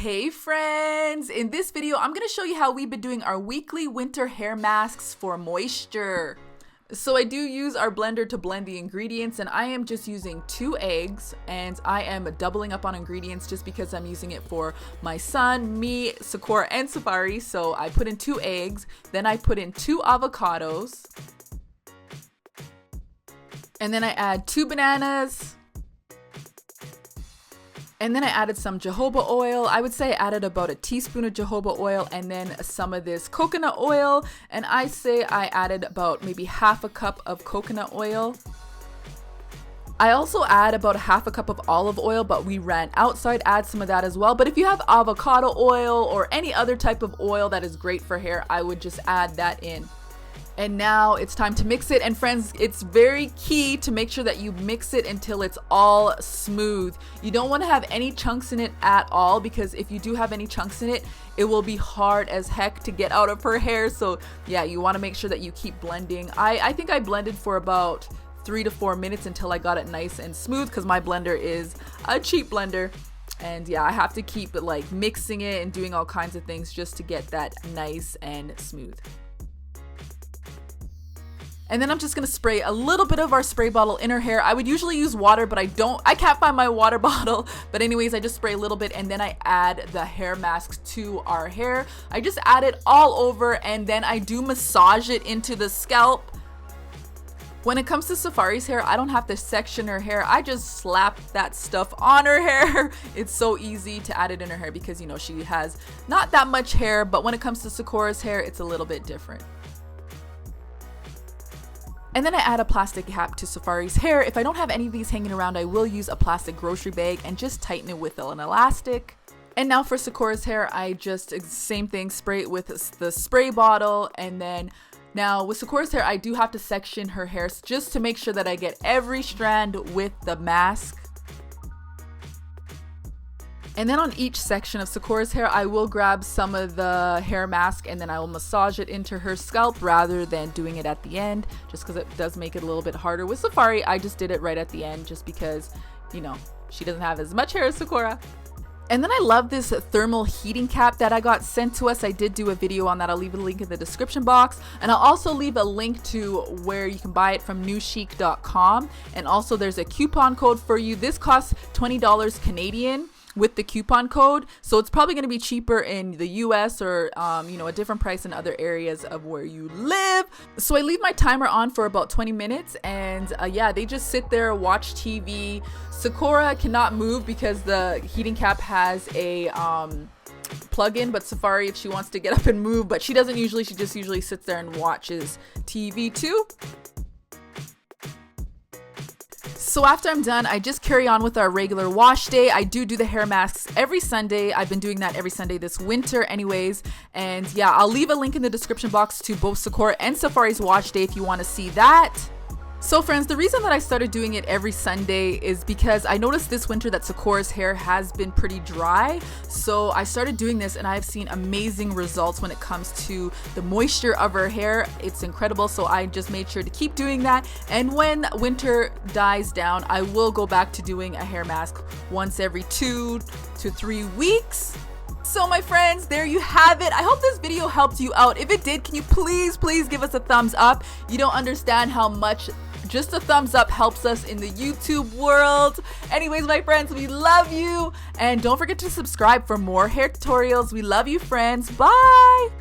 Hey friends! In this video, I'm going to show you how we've been doing our weekly winter hair masks for moisture. So I do use our blender to blend the ingredients, and I am just using 2 eggs, and I am doubling up on ingredients just because I'm using it for my son, me, Sekora, and Sefari. So I put in 2 eggs, then I put in 2 avocados, and then I add 2 bananas. And then I added some jojoba oil. I would say I added about a teaspoon of jojoba oil and then some of this coconut oil. And I say I added about maybe half a cup of coconut oil. I also add about a half a cup of olive oil, but we ran out, so I'd add some of that as well. But if you have avocado oil or any other type of oil that is great for hair, I would just add that in. And now it's time to mix it. And friends, it's very key to make sure that you mix it until it's all smooth. You don't want to have any chunks in it at all, because if you do have any chunks in it, it will be hard as heck to get out of her hair. So yeah, you want to make sure that you keep blending. I think I blended for about 3 to 4 minutes until I got it nice and smooth, because my blender is a cheap blender. And yeah, I have to keep it like mixing it and doing all kinds of things just to get that nice and smooth. And then I'm just gonna spray a little bit of our spray bottle in her hair. I would usually use water, but I can't find my water bottle. But anyways, I just spray a little bit and then I add the hair mask to our hair. I just add it all over and then I do massage it into the scalp. When it comes to Sefari's hair, I don't have to section her hair. I just slap that stuff on her hair. It's so easy to add it in her hair because, you know, she has not that much hair, but when it comes to Sekora's hair, it's a little bit different. And then I add a plastic cap to Sefari's hair. If I don't have any of these hanging around, I will use a plastic grocery bag and just tighten it with an elastic. And now for Sekora's hair, I just, same thing, spray it with the spray bottle. And then now with Sekora's hair, I do have to section her hair just to make sure that I get every strand with the mask. And then on each section of Sekora's hair, I will grab some of the hair mask and then I will massage it into her scalp rather than doing it at the end, just because it does make it a little bit harder. With Sefari, I just did it right at the end just because, you know, she doesn't have as much hair as Sekora. And then I love this thermal heating cap that I got sent to us. I did do a video on that. I'll leave a link in the description box. And I'll also leave a link to where you can buy it from newchic.com. And also there's a coupon code for you. This costs $20 Canadian. With the coupon code, so it's probably going to be cheaper in the US or you know, a different price in other areas of where you live. So I leave my timer on for about 20 minutes and yeah, they just sit there, watch TV. Sekora cannot move because the heating cap has a plug-in, but Sefari, if she wants to get up and move, but she doesn't usually, she just usually sits there and watches TV too. So after I'm done, I just carry on with our regular wash day. I do the hair masks every Sunday. I've been doing that every Sunday this winter anyways. And yeah, I'll leave a link in the description box to both Sekora and Sefari's wash day if you want to see that. So friends, the reason that I started doing it every Sunday is because I noticed this winter that Sekora's hair has been pretty dry. So I started doing this and I've seen amazing results when it comes to the moisture of her hair. It's incredible. So I just made sure to keep doing that. And when winter dies down, I will go back to doing a hair mask once every 2 to 3 weeks. So my friends, there you have it. I hope this video helped you out. If it did, can you please give us a thumbs up? You don't understand how much just a thumbs up helps us in the YouTube world. Anyways, my friends, we love you. And don't forget to subscribe for more hair tutorials. We love you, friends. Bye.